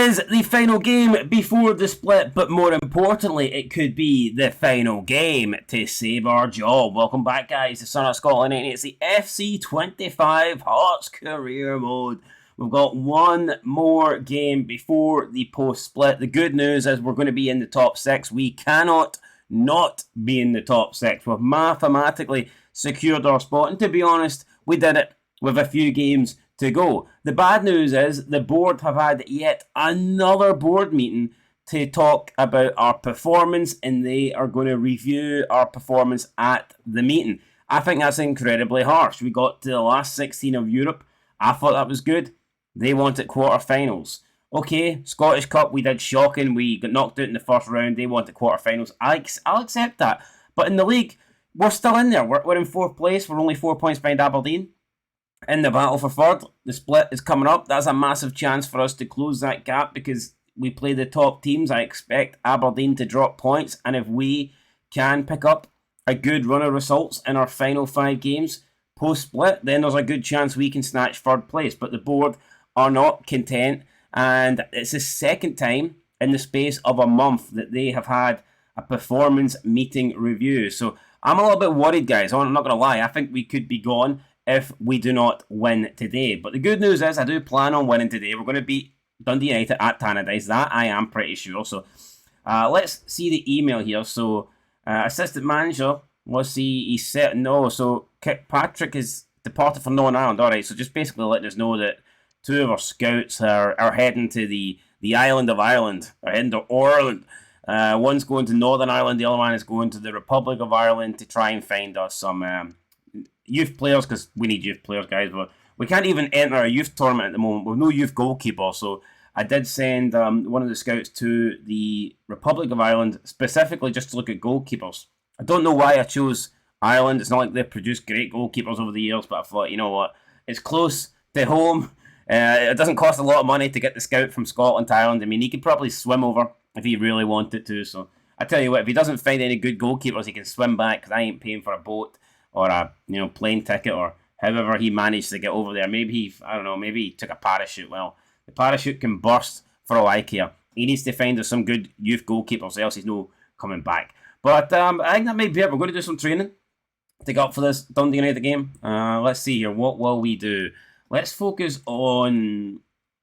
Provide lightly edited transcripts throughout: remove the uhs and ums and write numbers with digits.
is the final game before the split, but more importantly, it could be the final game to save our job. Welcome back, guys, to Son of Scotland, and it's the FC25 Hearts Career Mode. We've got one more game before the post-split. The good news is we're going to be in the top 6. We cannot not be in the top 6. We've mathematically secured our spot, and to be honest, we did it with a few games to go. The bad news is the board have had yet another board meeting to talk about our performance, and they are going to review our performance at the meeting. I think that's incredibly harsh. We got to the last 16 of Europe. I thought that was good. They wanted quarterfinals. Okay, Scottish Cup, we did shocking. We got knocked out in the first round. They wanted quarterfinals. I'll accept that. But in the league, we're still in there. We're in 4th place. We're only 4 points behind Aberdeen. In the battle for 3rd, the split is coming up. That's a massive chance for us to close that gap because we play the top teams. I expect Aberdeen to drop points, and if we can pick up a good run of results in our final 5 games post-split, then there's a good chance we can snatch 3rd place. But the board are not content, and it's the 2nd time in the space of a month that they have had a performance meeting review. So I'm a little bit worried, guys. I'm not going to lie. I think we could be gone if we do not win today. But the good news is I do plan on winning today. We're going to beat Dundee United at Tannadice. That I am pretty sure. So let's see the email here. So assistant manager, let's see, he said no. So Patrick is departed for Northern Ireland. All right, so just basically letting us know that 2 of our scouts are heading to the island of Ireland, or heading to Ireland. One's going to Northern Ireland, the other one is going to the Republic of Ireland to try and find us some youth players, because we need youth players, guys. But we can't even enter a youth tournament at the moment. We've no youth goalkeeper. So I did send one of the scouts to the Republic of Ireland specifically just to look at goalkeepers. I don't know why I chose Ireland. It's not like they've produced great goalkeepers over the years, but I thought, you know what, it's close to home. It doesn't cost a lot of money to get the scout from Scotland to Ireland. I mean, he could probably swim over if he really wanted to. So I tell you what, if he doesn't find any good goalkeepers, he can swim back, because I ain't paying for a boat or a plane ticket, or however he managed to get over there. Maybe he took a parachute. Well, the parachute can burst for all I care. He needs to find us some good youth goalkeepers, else he's no coming back. But I think that may be it. We're going to do some training to get up for this Dundee United game. Let's see here. What will we do? Let's focus on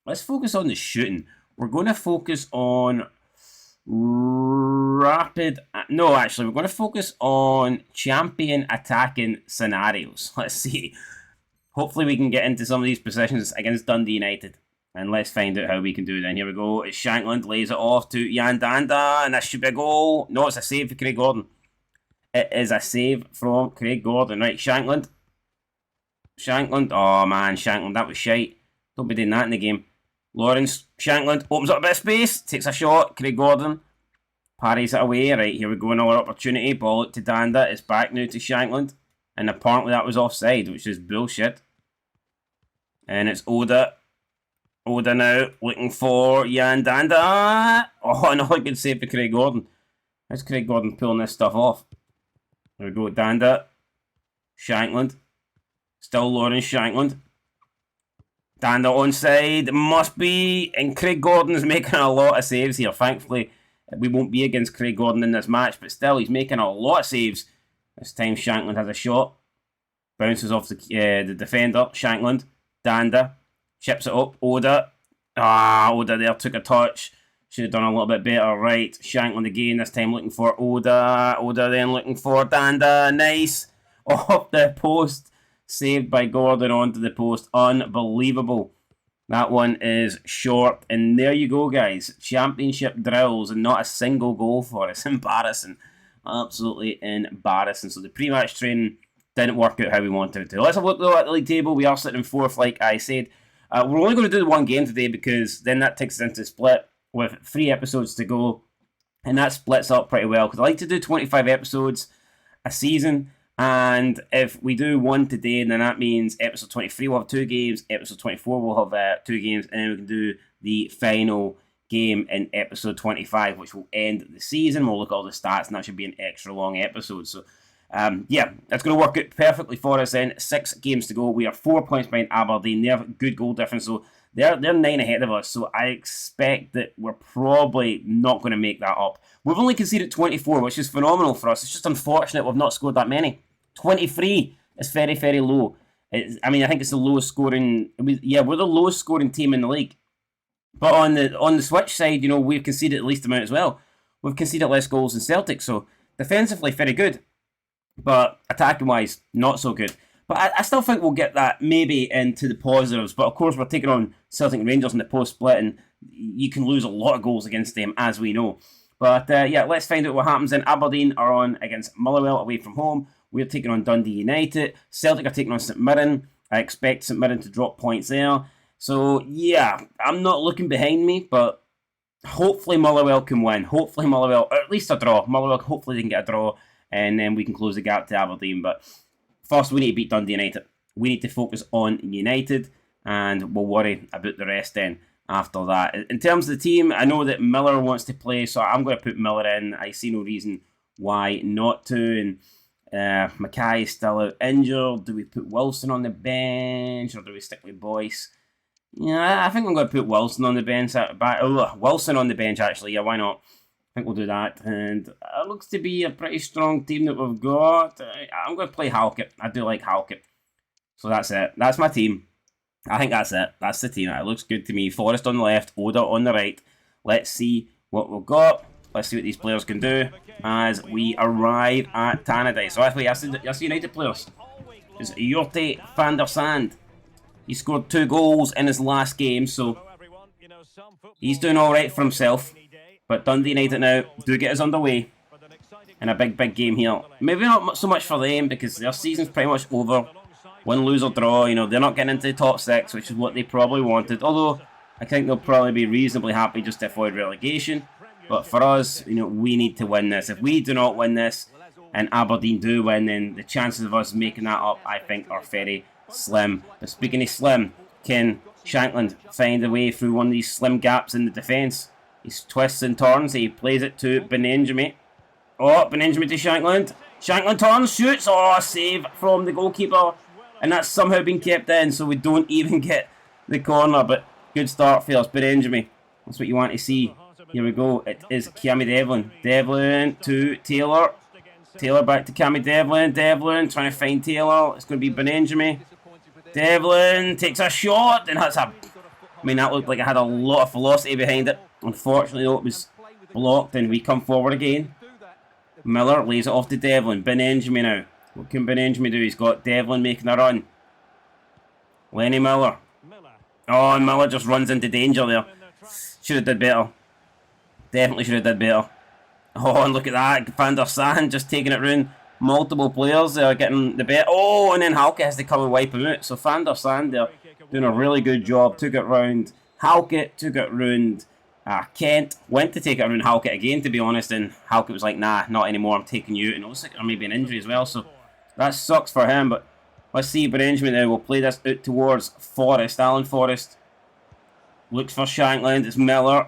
the shooting. We're going to focus on we're going to focus on champion attacking scenarios. Let's see. Hopefully we can get into some of these positions against Dundee United, and let's find out how we can do that. And here we go. It's Shankland, lays it off to Jan Danda, and that should be a goal. No, it's a save for Craig Gordon. It is a save from Craig Gordon. Right, Shankland. Oh man, Shankland, that was shite. Don't be doing that in the game. Lawrence, Shankland opens up a bit of space, takes a shot. Craig Gordon parries it away. Right, here we go, another opportunity. Ball out to Danda. It's back now to Shankland. And apparently that was offside, which is bullshit. And it's Oda. Oda now looking for Jan Danda. Oh, another good save for Craig Gordon. How's Craig Gordon pulling this stuff off? There we go, Danda. Shankland. Still Lawrence Shankland. Danda onside, must be, and Craig Gordon is making a lot of saves here. Thankfully, we won't be against Craig Gordon in this match, but still, he's making a lot of saves. This time, Shankland has a shot. Bounces off the defender, Shankland. Danda, chips it up, Oda. Oda there took a touch. Should have done a little bit better. Right, Shankland again, this time looking for Oda. Oda then looking for Danda. Nice. Off the post. Saved by Gordon onto the post. Unbelievable. That one is short. And there you go, guys. Championship drills and not a single goal for us. Embarrassing. Absolutely embarrassing. So the pre-match training didn't work out how we wanted it to. Let's have a look though at the league table. We are sitting in 4th, like I said. We're only going to do the one game today, because then that takes us into the split with 3 episodes to go. And that splits up pretty well, because I like to do 25 episodes a season. And if we do one today, then that means episode 23 will have 2 games, episode 24 will have 2 games, and then we can do the final game in episode 25, which will end the season. We'll look at all the stats, and that should be an extra long episode. So, yeah, that's going to work out perfectly for us then. 6 games to go. We are 4 points behind Aberdeen. They have a good goal difference, so They're 9 ahead of us, so I expect that we're probably not going to make that up. We've only conceded 24, which is phenomenal for us. It's just unfortunate we've not scored that many. 23 is very, very low. I mean, I think it's the lowest scoring. Yeah, we're the lowest scoring team in the league. But on the Switch side, you know, we've conceded the least amount as well. We've conceded less goals than Celtic, so defensively very good, but attacking wise not so good. But I still think we'll get that maybe into the positives. But of course, we're taking on Celtic and Rangers in the post split, and you can lose a lot of goals against them, as we know. But yeah, let's find out what happens. Then Aberdeen are on against Motherwell away from home. We're taking on Dundee United. Celtic are taking on St Mirren. I expect St Mirren to drop points there. So yeah, I'm not looking behind me, but hopefully Motherwell can win. Hopefully Motherwell, or at least a draw. Motherwell, hopefully they can get a draw, and then we can close the gap to Aberdeen. But first, we need to beat Dundee United. We need to focus on United, and we'll worry about the rest then after that. In terms of the team, I know that Miller wants to play, so I'm going to put Miller in. I see no reason why not to. And Mackay is still out injured. Do we put Wilson on the bench, or do we stick with Boyce? Yeah, I think I'm going to put Wilson on the bench. Wilson on the bench, actually. Yeah, why not? I think we'll do that. And it looks to be a pretty strong team that we've got. I'm going to play Halkett. I do like Halkett. So that's it. That's my team. I think that's it. That's the team. It looks good to me. Forrest on the left, Oda on the right. Let's see what we've got. Let's see what these players can do as we arrive at Tannadice. So actually, that's the United players. It's Jorte van der Sand. He scored 2 goals in his last game, so he's doing alright for himself. But Dundee United now do get us underway in a big, big game here. Maybe not so much for them, because their season's pretty much over. Win, lose or draw, you know, they're not getting into the top 6, which is what they probably wanted. Although, I think they'll probably be reasonably happy just to avoid relegation. But for us, you know, we need to win this. If we do not win this, and Aberdeen do win, then the chances of us making that up, I think, are very slim. But speaking of slim, can Shankland find a way through one of these slim gaps in the defence? He twists and turns, he plays it to Benenjami. Oh, Benenjami to Shankland. Shankland turns, shoots. Oh, save from the goalkeeper. And that's somehow been kept in, so we don't even get the corner. But good start for us, Benenjami. That's what you want to see. Here we go. It is Cammy Devlin. Devlin to Taylor. Taylor back to Cammy Devlin. Devlin trying to find Taylor. It's going to be Benenjami. Devlin takes a shot, and that's a... I mean, that looked like it had a lot of velocity behind it. Unfortunately, though, it was blocked, and we come forward again. Miller lays it off to Devlin. Benenjami now. What can Benenjami do? He's got Devlin making a run. Lenny Miller. Oh, and Miller just runs into danger there. Should have did better. Definitely should have did better. Oh, and look at that. Van der Sand just taking it round. Multiple players there getting the bet. Oh, and then Halkett has to come and wipe him out. So Van der Sand there doing a really good job. Took it round. Halkett took it round. Kent went to take it around Halkett again, to be honest. And Halkett was like, nah, not anymore. I'm taking you out. And it looks like there may be an injury as well. So that sucks for him. But let's see. Benenjami now will play this out towards Forrest. Alan Forrest looks for Shankland. It's Miller.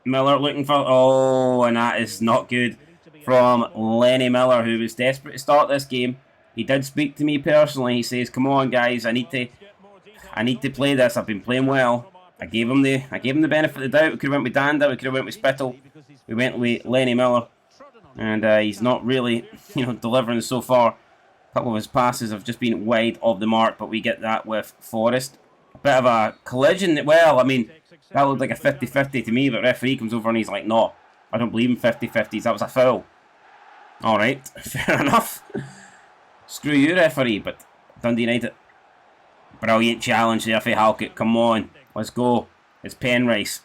Miller looking for... Oh, and that is not good from Lenny Miller, who was desperate to start this game. He did speak to me personally. He says, come on, guys, I need to play this. I've been playing well. I gave him the benefit of the doubt. We could have went with Danda. We could have went with Spittle. We went with Lenny Miller. And he's not really, delivering so far. A couple of his passes have just been wide of the mark, but we get that with Forrest. A bit of a collision. Well, I mean... That looked like a 50-50 to me, but referee comes over and he's like, no, I don't believe in 50-50s. That was a foul. Alright, fair enough. Screw you, referee, but Dundee United. Brilliant challenge there for Halkett. Come on, let's go. It's Penrice.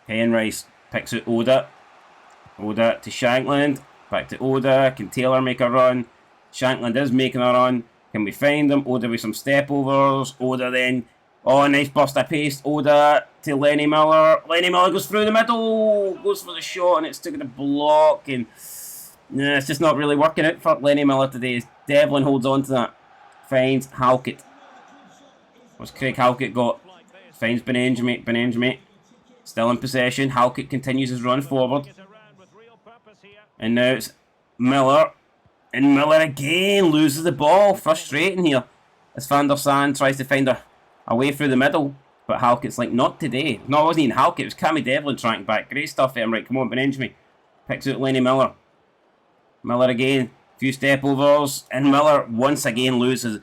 Penrice picks out Oda. Oda to Shankland. Back to Oda. Can Taylor make a run? Shankland is making a run. Can we find him? Oda with some step overs. Oda then... Oh, nice burst of pace. Oda to Lenny Miller. Lenny Miller goes through the middle. Goes for the shot and it's taking a block. And it's just not really working out for Lenny Miller today. Devlin holds on to that. Finds Halkett. What's Craig Halkett got? Finds Benenjami. Benenjami still in possession. Halkett continues his run forward. And now it's Miller. And Miller again loses the ball. Frustrating here. As Van der Sand tries to find a way through the middle. But Halkett's like, not today. No, it wasn't even Halkett, it was Cammy Devlin tracking back. Great stuff there. Right, come on, Benjamin. Picks out Lenny Miller. Miller again. Few step overs. And Miller once again loses.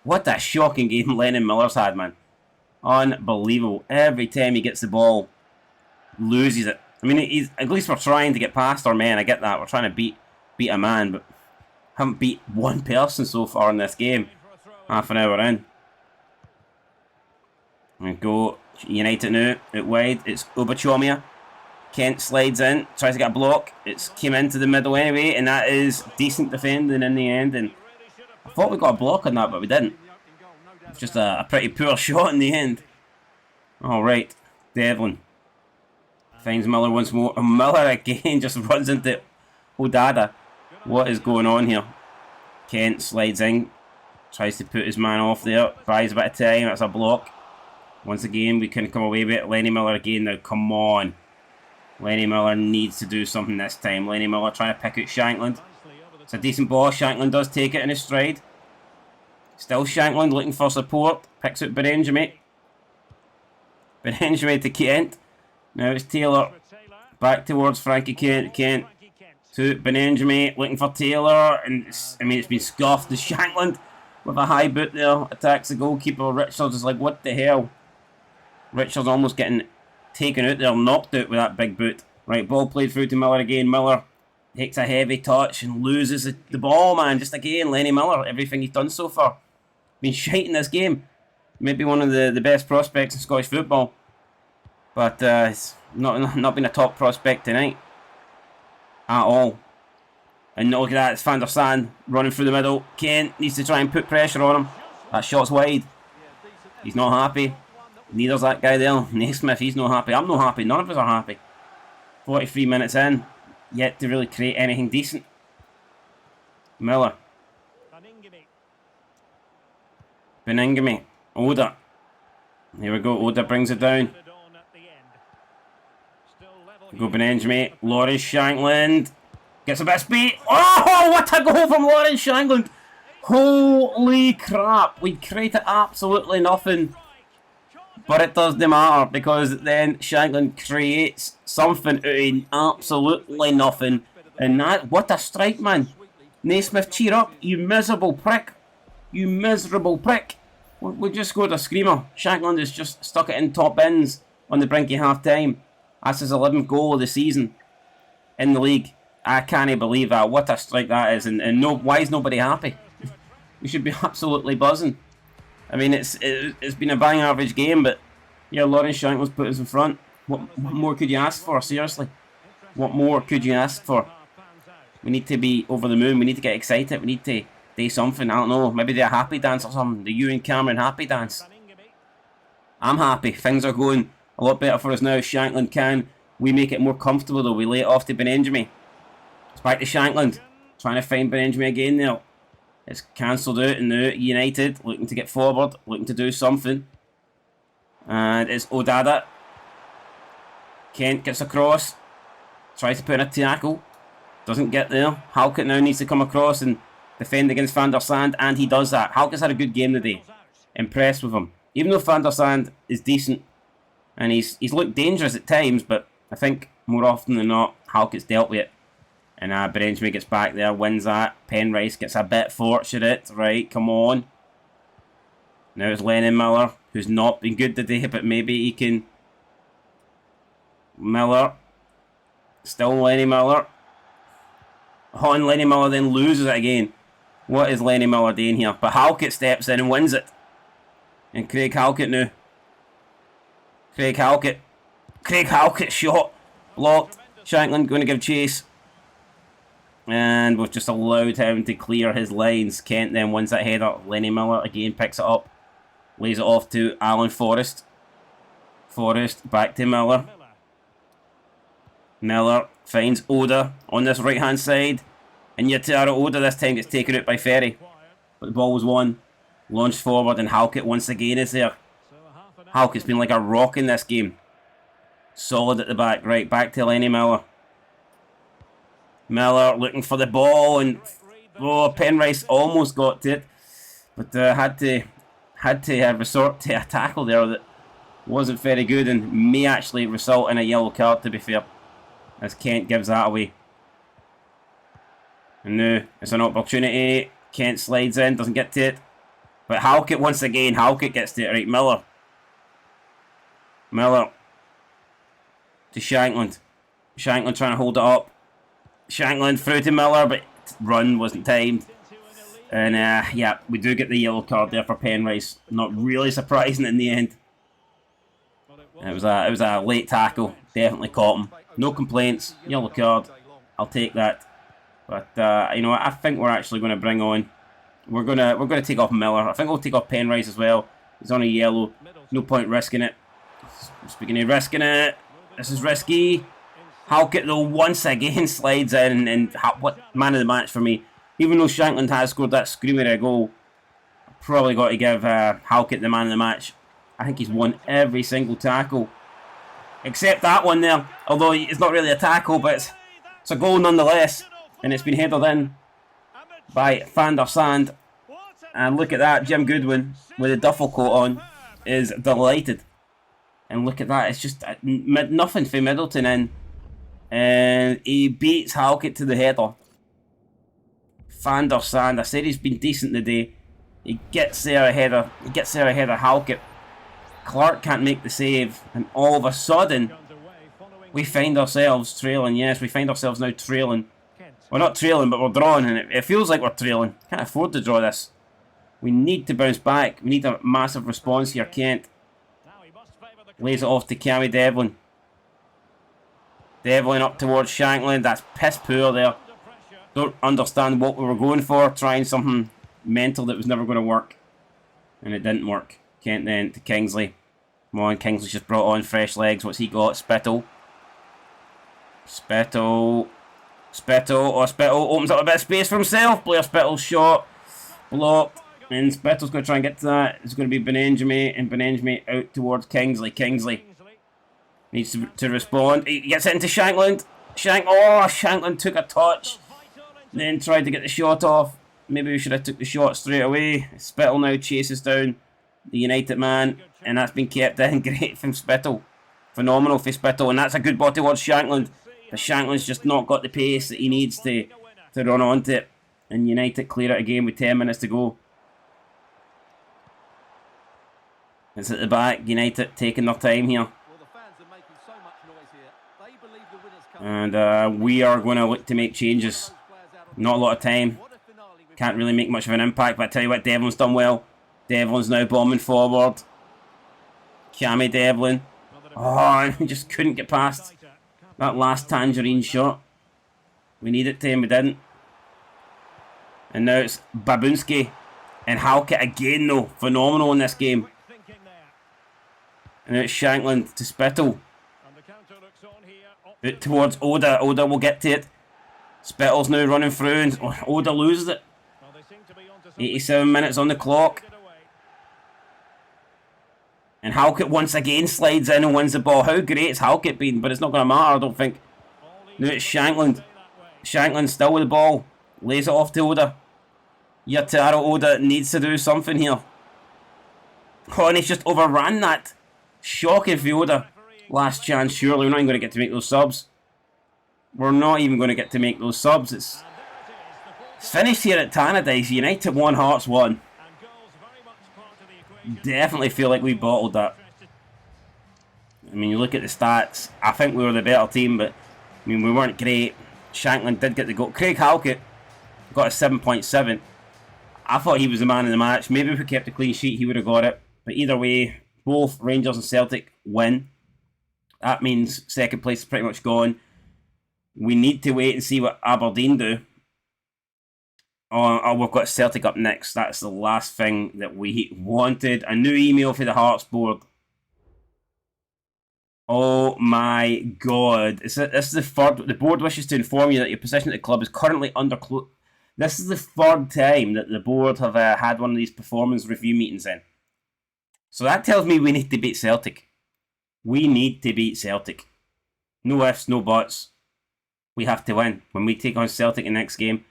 What a shocking game Lennon Miller's had, man. Unbelievable. Every time he gets the ball, loses it. I mean, at least we're trying to get past our men. I get that. We're trying to beat a man, but haven't beat one person so far in this game. Half an hour in. And go United now. Out wide. It's Obachomia. Kent slides in. Tries to get a block. It's came into the middle anyway. And that is decent defending in the end. And I thought we got a block on that, but we didn't. It's just a pretty poor shot in the end. Alright. Devlin. Finds Miller once more. And Miller again just runs into Odada. What is going on here? Kent slides in. Tries to put his man off there. Buys a bit of time. That's a block. Once again, we couldn't come away with it. Lenny Miller again now. Come on. Lenny Miller needs to do something this time. Lenny Miller trying to pick out Shankland. It's a decent ball. Shankland does take it in his stride. Still Shankland looking for support. Picks out Benjamin. Benjamin to Kent. Now it's Taylor. Back towards Frankie Kent. Kent to Benjamin. Looking for Taylor. And it's been scuffed to Shankland with a high boot there. Attacks the goalkeeper. Richards is like, what the hell? Richards almost getting taken out there. Knocked out with that big boot. Right, ball played through to Miller again. Miller takes a heavy touch and loses the ball, man. Just again, Lenny Miller. Everything he's done so far. Been shite in this game. Maybe one of the best prospects in Scottish football. But it's not been a top prospect tonight. At all. And look at that, it's Van der Sand running through the middle. Kent needs to try and put pressure on him. That shot's wide. He's not happy. Neither's that guy there. Naismith, he's not happy. I'm not happy. None of us are happy. 43 minutes in. Yet to really create anything decent. Miller. Beningame. Oda. Here we go. Oda brings it down. Go Beningame. Lawrence Shankland. Gets a bit of speed. Oh, what a goal from Lawrence Shankland. Holy crap. We created absolutely nothing. But it doesn't matter because then Shankland creates something out of absolutely nothing. And that, what a strike, man. Naismith, cheer up, you miserable prick. You miserable prick. We just scored a screamer. Shankland has just stuck it in top bins on the brink of half time. That's his 11th goal of the season in the league. I can't believe that. What a strike that is. And no, why is nobody happy? We should be absolutely buzzing. I mean, it's been a bang average game, but yeah, Lawrence Shankland's put us in front. What more could you ask for? Seriously, what more could you ask for? We need to be over the moon. We need to get excited. We need to do something. I don't know. Maybe do a happy dance or something. The Ewan Cameron happy dance. I'm happy. Things are going a lot better for us now. Shankland, can we make it more comfortable though? We lay it off to Benjamin. It's back to Shankland. Trying to find Benjamin again now. It's cancelled out and now United looking to get forward, looking to do something. And it's Odada. Kent gets across. Tries to put in a tackle. Doesn't get there. Halkett now needs to come across and defend against Van der Sand, and he does that. Halkett's had a good game today. Impressed with him. Even though Van der Sand is decent and he's looked dangerous at times, but I think more often than not, Halkett's dealt with it. And Benjamin gets back there, wins that. Penrice gets a bit fortunate. Right, come on. Now it's Lennon Miller, who's not been good today, but maybe he can... Miller. Still Lenny Miller. Oh, and Lenny Miller then loses it again. What is Lenny Miller doing here? But Halkett steps in and wins it. And Craig Halkett now. Craig Halkett. Craig Halkett shot. Blocked. Shankland going to give chase. And we've just allowed him to clear his lines. Kent then wins that header. Lenny Miller again picks it up. Lays it off to Alan Forrest. Forrest back to Miller. Miller finds Oda on this right hand side. And Yatara Oda this time gets taken out by Ferry. But the ball was won. Launched forward and Halkett once again is there. Halkett's been like a rock in this game. Solid at the back. Right, back to Lenny Miller. Miller looking for the ball and Penrice almost got to it, but had to resort to a tackle there that wasn't very good and may actually result in a yellow card, to be fair, as Kent gives that away. And now it's an opportunity. Kent slides in, doesn't get to it. But Halkett once again, Halkett gets to it. Right, Miller. Miller to Shankland. Shankland trying to hold it up. Shankland through to Miller, but run wasn't timed. And yeah, we do get the yellow card there for Penrice. Not really surprising in the end. It was a late tackle. Definitely caught him. No complaints. Yellow card. I'll take that. But you know what? I think we're actually going to bring on. We're gonna take off Miller. I think we'll take off Penrice as well. He's on a yellow. No point risking it. Speaking of risking it, this is risky. Halkett though once again slides in, and what man of the match for me. Even though Shankland has scored that screamer of a goal, I've probably got to give Halkett the man of the match. I think he's won every single tackle. Except that one there. Although it's not really a tackle, but it's a goal nonetheless. And it's been headed in by Van der Sand. And look at that, Jim Goodwin with a duffel coat on is delighted. And look at that, it's just nothing for Middleton in. And he beats Halkett to the header. Van der Sand, I said he's been decent today. He gets there ahead of Halkett. Clark can't make the save, and all of a sudden we find ourselves trailing. Yes, we find ourselves now trailing. We're not trailing, but we're drawing, and it feels like we're trailing. Can't afford to draw this. We need to bounce back. We need a massive response here. Kent lays it off to Cammy Devlin. Devlin up towards Shankland. That's piss poor there. Don't understand what we were going for. Trying something mental that was never going to work. And it didn't work. Kent then to Kingsley. Come on, Kingsley's just brought on fresh legs. What's he got? Spittle. Spittle. Spittle. Oh, Spittle opens up a bit of space for himself. Blair Spittle's shot. Blocked. And Spittle's going to try and get to that. It's going to be Benenjame. And Benenjame out towards Kingsley. Kingsley needs to respond. He gets it into Shankland. Shankland took a touch. Then tried to get the shot off. Maybe we should have took the shot straight away. Spittle now chases down the United man. And that's been kept in. Great from Spittle. Phenomenal for Spittle. And that's a good ball towards Shankland. But Shankland's just not got the pace that he needs to run onto it. And United clear it again with 10 minutes to go. It's at the back. United taking their time here. And we are going to look to make changes. Not a lot of time. Can't really make much of an impact, but I tell you what, Devlin's done well. Devlin's now bombing forward. Cammy Devlin. Oh, he just couldn't get past that last tangerine shot. We needed to and we didn't. And now it's Babunski. And Halkett again though. Phenomenal in this game. And now it's Shankland to Spittle. Out towards Oda. Oda will get to it. Spittle's now running through and Oda loses it. 87 minutes on the clock. And Halkett once again slides in and wins the ball. How great has Halkett been? But it's not going to matter, I don't think. Now it's Shankland. Shankland still with the ball. Lays it off to Oda. Yataro Oda needs to do something here. Oh, and he's just overran that. Shocking for Oda. Last chance, surely. We're not even going to get to make those subs. We're not even going to get to make those subs. It's finished here at Tannadice. United 1, Hearts 1. Definitely feel like we bottled that. I mean, you look at the stats. I think we were the better team, but I mean, we weren't great. Shankland did get the goal. Craig Halkett got a 7.7. I thought he was the man of the match. Maybe if we kept a clean sheet, he would have got it. But either way, both Rangers and Celtic win. That means second place is pretty much gone. We need to wait and see what Aberdeen do. Oh, we've got Celtic up next. That's the last thing that we wanted. A new email for the Hearts board. Oh my God. This is the third. The board wishes to inform you that your position at the club is currently under... This is the third time that the board have had one of these performance review meetings in. So that tells me we need to beat Celtic. We need to beat Celtic. No ifs, no buts. We have to win. When we take on Celtic in the next game,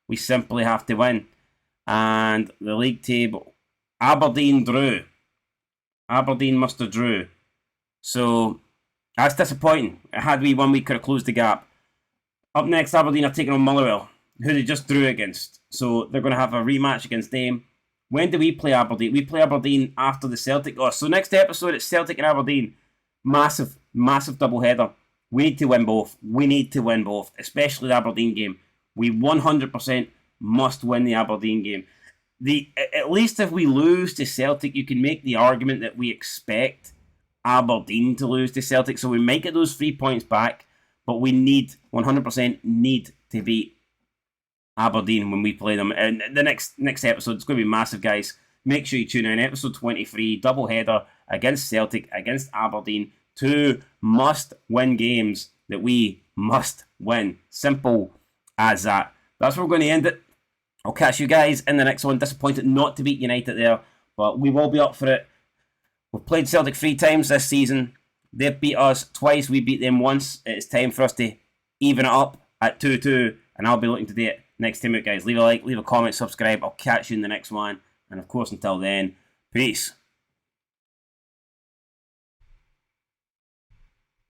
we simply have to win. And the league table, Aberdeen drew. Aberdeen must have drew. So that's disappointing. Had we won, we could have closed the gap. Up next, Aberdeen are taking on Motherwell, who they just drew against. So they're going to have a rematch against them. When do we play Aberdeen? We play Aberdeen after the Celtic. Oh, so next episode, it's Celtic and Aberdeen. Massive, massive double header. We need to win both. We need to win both, especially the Aberdeen game. We 100% must win the Aberdeen game. At least if we lose to Celtic, you can make the argument that we expect Aberdeen to lose to Celtic. So we might get those 3 points back, but we 100% need to beat Aberdeen when we play them. And the next episode is going to be massive, guys. Make sure you tune in. Episode 23, double header against Celtic, against Aberdeen. 2 must-win games that we must win. Simple as that. That's where we're going to end it. I'll catch you guys in the next one. Disappointed not to beat United there, but we will be up for it. We've played Celtic 3 times this season. They've beat us twice. We beat them once. It's time for us to even it up at 2-2, and I'll be looking to do it next time out, guys. Leave a like, leave a comment, subscribe. I'll catch you in the next one. And of course, until then, peace.